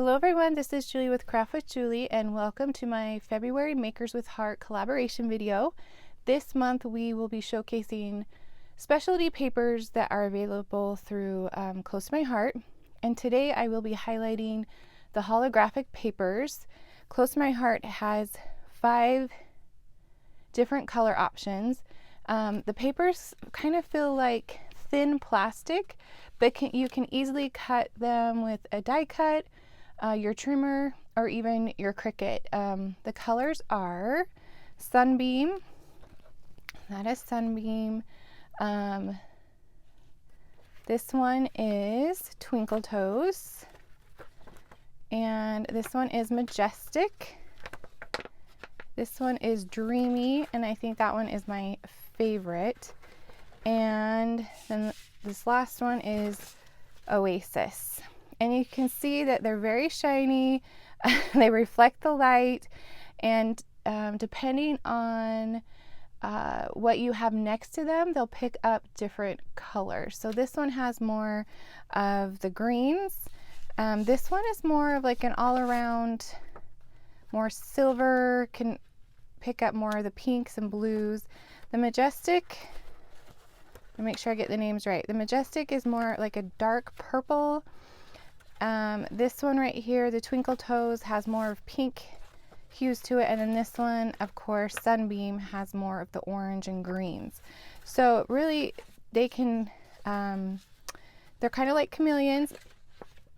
Hello everyone, this is Julie with Craft with Julie and welcome to my February Makers with Heart collaboration video. This month we will be showcasing specialty papers that are available through Close to My Heart, and today I will be highlighting the holographic papers. Close to My Heart has 5 different color options. The papers kind of feel like thin plastic, but you can easily cut them with a die cut, your trimmer, or even your Cricut. The colors are Sunbeam, that is Sunbeam. This one is Twinkle Toes, and this one is Majestic. This one is Dreamy, and I think that one is my favorite. And then this last one is Oasis. And you can see that they're very shiny. They reflect the light, and depending on what you have next to them, they'll pick up different colors. So this one has more of the greens. This one is more of like an all-around, more silver, can pick up more of the pinks and blues. The Majestic, to make sure I get the names right, the Majestic is more like a dark purple. This one right here, the Twinkle Toes, has more of pink hues to it, and then this one, of course, Sunbeam, has more of the orange and greens. So really, they can, they're kind of like chameleons.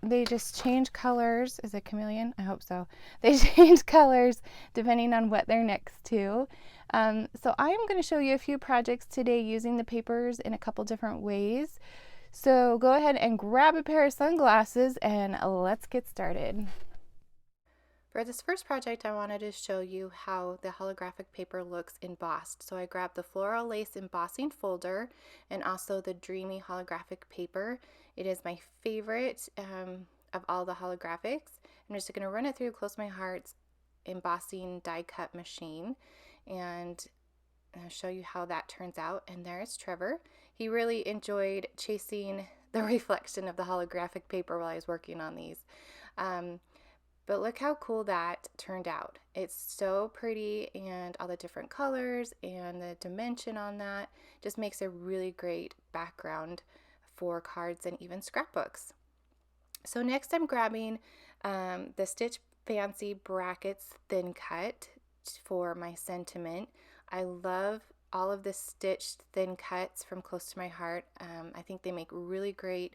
They just change colors. Is it chameleon? I hope so. They change colors depending on what they're next to. So I am going to show you a few projects today using the papers in a couple different ways. So go ahead and grab a pair of sunglasses and let's get started. For this first project, I wanted to show you how the holographic paper looks embossed. So I grabbed the Floral lace embossing folder and also the Dreamy holographic paper. It is my favorite of all the holographics. I'm just going to run it through Close My Heart's embossing die cut machine and I'll show you how that turns out. And there's Trevor. He really enjoyed chasing the reflection of the holographic paper while I was working on these. But look how cool that turned out. It's so pretty, and all the different colors and the dimension on that just makes a really great background for cards and even scrapbooks. So next I'm grabbing the Stitch Fancy Brackets Thin Cut for my sentiment. I love all of the stitched thin cuts from Close to My Heart. I think they make really great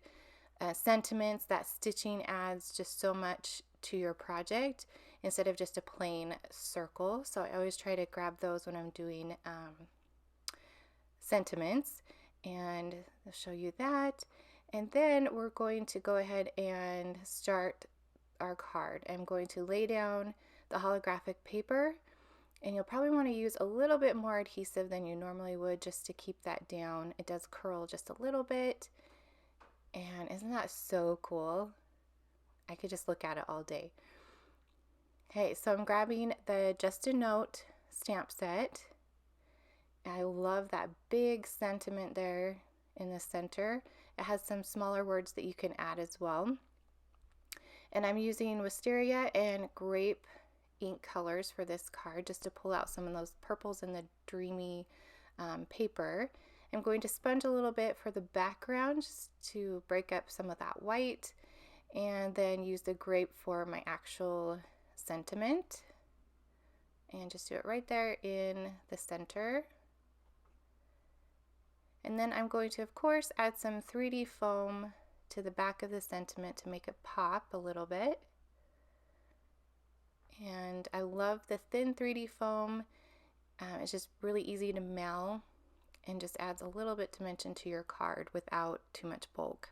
sentiments. That stitching adds just so much to your project instead of just a plain circle. So I always try to grab those when I'm doing sentiments, and I'll show you that. And then we're going to go ahead and start our card. I'm going to lay down the holographic paper, and you'll probably want to use a little bit more adhesive than you normally would just to keep that down. It does curl just a little bit, and isn't that so cool? I could just look at it all day. Okay, so I'm grabbing the Just a Note stamp set. I love that big sentiment there in the center. It has some smaller words that you can add as well. And I'm using Wisteria and Grape Ink colors for this card just to pull out some of those purples in the Dreamy paper. I'm going to sponge a little bit for the background just to break up some of that white, and then use the grape for my actual sentiment, and just do it right there in the center. And then I'm going to, of course, add some 3D foam to the back of the sentiment to make it pop a little bit. And I love the thin 3D foam. It's just really easy to mail and just adds a little bit dimension to your card without too much bulk.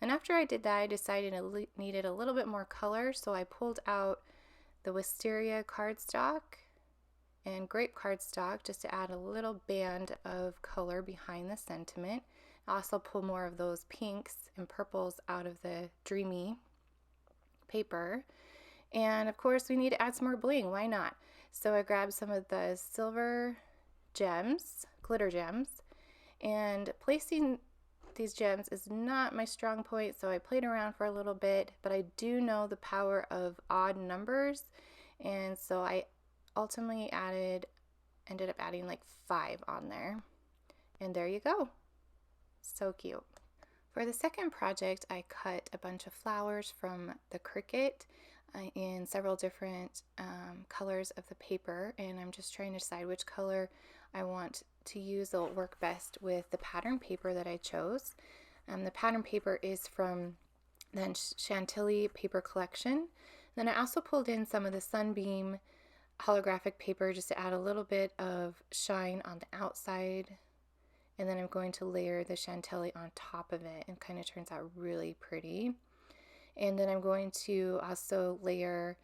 And after I did that, I decided it needed a little bit more color, so I pulled out the Wisteria cardstock and Grape cardstock just to add a little band of color behind the sentiment. I also pull more of those pinks and purples out of the Dreamy paper. And of course, we need to add some more bling. Why not? So I grabbed some of the silver gems, glitter gems, and placing these gems is not my strong point, so I played around for a little bit, but I do know the power of odd numbers, and so I ultimately ended up adding like 5 on there. And there you go. So cute. For the second project, I cut a bunch of flowers from the Cricut in several different colors of the paper, and I'm just trying to decide which color I want to use that will work best with the pattern paper that I chose. The pattern paper is from the Chantilly paper collection. Then I also pulled in some of the Sunbeam holographic paper just to add a little bit of shine on the outside. And then I'm going to layer the Chantilly on top of it, and kind of turns out really pretty. And then I'm going to also layer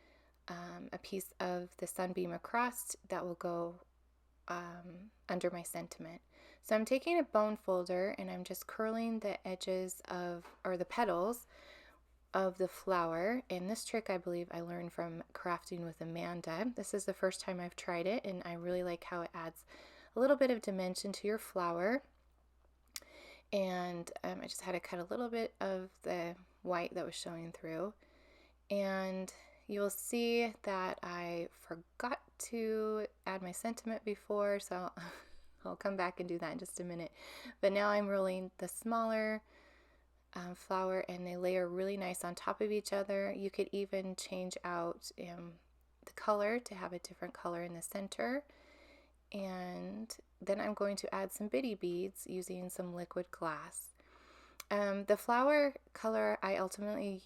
a piece of the Sunbeam across that will go under my sentiment. So I'm taking a bone folder and I'm just curling the edges of, or the petals of the flower. And this trick I believe I learned from Crafting with Amanda. This is the first time I've tried it, and I really like how it adds a little bit of dimension to your flower. And I just had to cut a little bit of the white that was showing through. And you'll see that I forgot to add my sentiment before, so I'll come back and do that in just a minute. But now I'm rolling the smaller flower, and they layer really nice on top of each other. You could even change out the color to have a different color in the center. And then I'm going to add some bitty beads using some liquid glass. The flower color I ultimately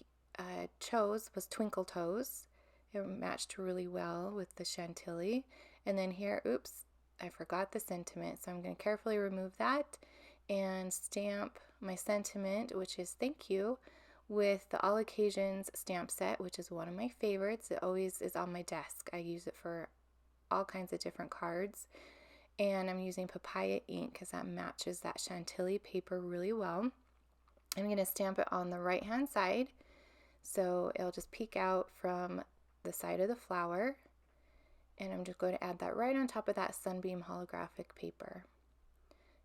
chose was Twinkle Toes. It matched really well with the Chantilly. And then here, oops, I forgot the sentiment, so I'm going to carefully remove that and stamp my sentiment, which is thank you, with the All Occasions stamp set, which is one of my favorites. It always is on my desk. I use it for all kinds of different cards. And I'm using Papaya Ink because that matches that Chantilly paper really well. I'm going to stamp it on the right hand side, so it'll just peek out from the side of the flower. And I'm just going to add that right on top of that Sunbeam holographic paper.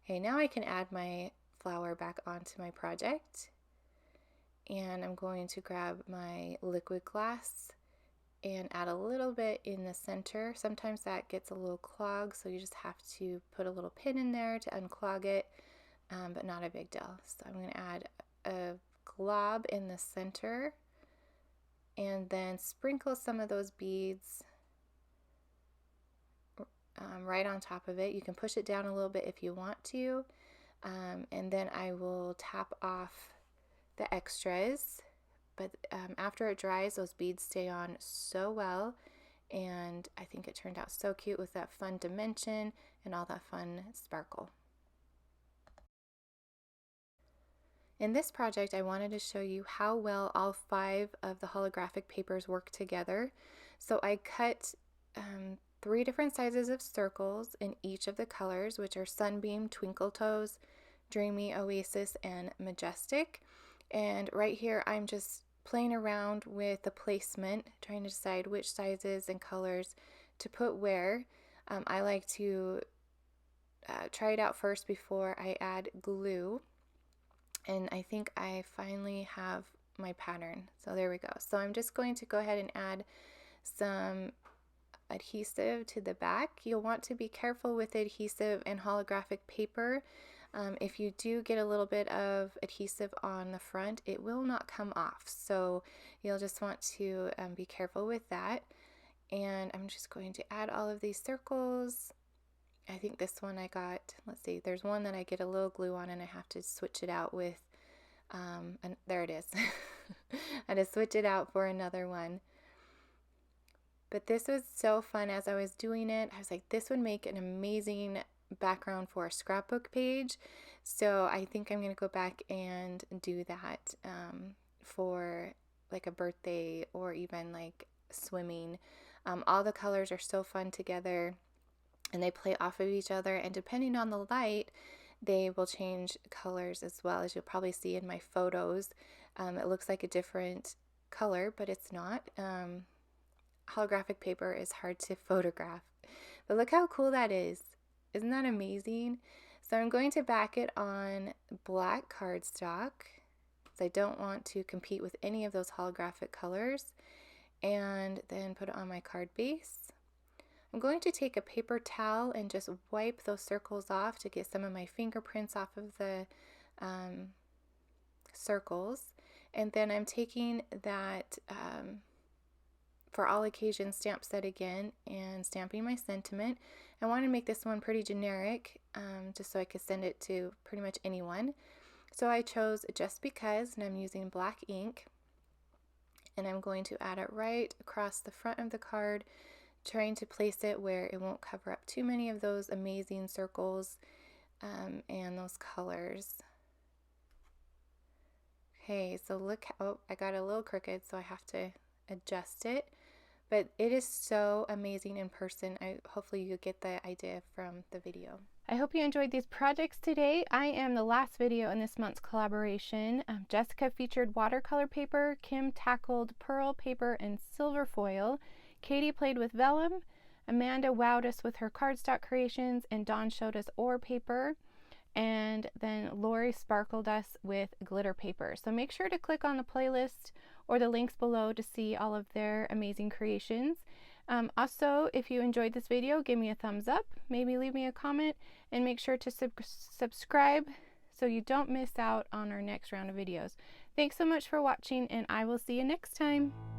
Okay, now I can add my flower back onto my project. And I'm going to grab my liquid glass and add a little bit in the center. Sometimes that gets a little clogged, so you just have to put a little pin in there to unclog it, but not a big deal. So I'm going to add a glob in the center and then sprinkle some of those beads right on top of it. You can push it down a little bit if you want to, and then I will tap off the extras. But after it dries, those beads stay on so well, and I think it turned out so cute with that fun dimension and all that fun sparkle. In this project, I wanted to show you how well all 5 of the holographic papers work together. So I cut 3 different sizes of circles in each of the colors, which are Sunbeam, Twinkle Toes, Dreamy, Oasis, and Majestic. And right here, I'm just playing around with the placement, trying to decide which sizes and colors to put where. I like to try it out first before I add glue. And I think I finally have my pattern. So there we go. So I'm just going to go ahead and add some adhesive to the back. You'll want to be careful with adhesive and holographic paper. If you do get a little bit of adhesive on the front, it will not come off. So you'll just want to be careful with that. And I'm just going to add all of these circles. I think this one I got, let's see, there's one that I get a little glue on and I have to switch it out with, and there it is. I had to switch it out for another one. But this was so fun as I was doing it. I was like, this would make an amazing background for a scrapbook page. So I think I'm going to go back and do that for like a birthday or even like swimming. All the colors are so fun together and they play off of each other, and depending on the light they will change colors as well, as you'll probably see in my photos. It looks like a different color, but it's not. Holographic paper is hard to photograph, but look how cool that is. Isn't that amazing? So I'm going to back it on black cardstock, because I don't want to compete with any of those holographic colors, and then put it on my card base. I'm going to take a paper towel and just wipe those circles off to get some of my fingerprints off of the circles. And then I'm taking that For All Occasions stamp set again and stamping my sentiment. I want to make this one pretty generic, just so I could send it to pretty much anyone. So I chose Just Because, and I'm using black ink. And I'm going to add it right across the front of the card, trying to place it where it won't cover up too many of those amazing circles and those colors. Okay, so look, oh, I got a little crooked, so I have to adjust it. But it is so amazing in person. Hopefully you get the idea from the video. I hope you enjoyed these projects today. I am the last video in this month's collaboration. Jessica featured watercolor paper, Kim tackled pearl paper and silver foil, Katie played with vellum, Amanda wowed us with her cardstock creations, and Dawn showed us ore paper, and then Lori sparkled us with glitter paper. So make sure to click on the playlist or the links below to see all of their amazing creations. Also, if you enjoyed this video, give me a thumbs up, maybe leave me a comment, and make sure to subscribe so you don't miss out on our next round of videos. Thanks so much for watching, and I will see you next time.